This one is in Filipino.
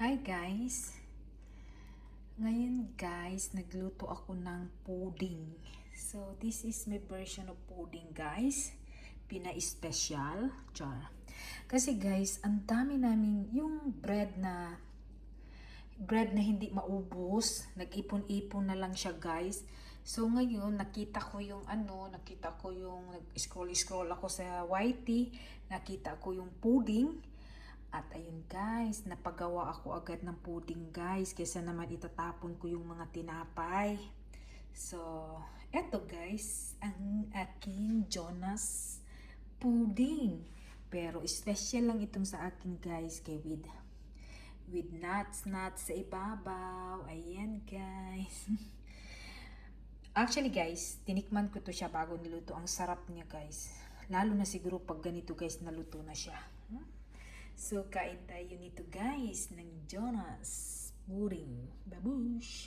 Hi guys! Ngayon guys, nagluto ako ng pudding. So this is my version of pudding guys. Pina-special. Char. Kasi guys, ang dami namin yung bread na hindi maubos. Nag-ipon-ipon na lang siya guys. So ngayon, nakita ko yung nag-scroll ako sa YT. Nakita ko yung pudding. At ayun guys, napagawa ako agad ng pudding guys, kaysa naman itatapon ko yung mga tinapay. So, eto guys, ang aking Jonas pudding. Pero special lang itong sa akin guys, kay with nuts sa ibabaw. Ayan guys. Actually guys, tinikman ko to siya bago niluto. Ang sarap niya guys. Lalo na siguro pag ganito guys, naluto na siya. So, kain tayo nito guys ng Jonas pudding. Babush!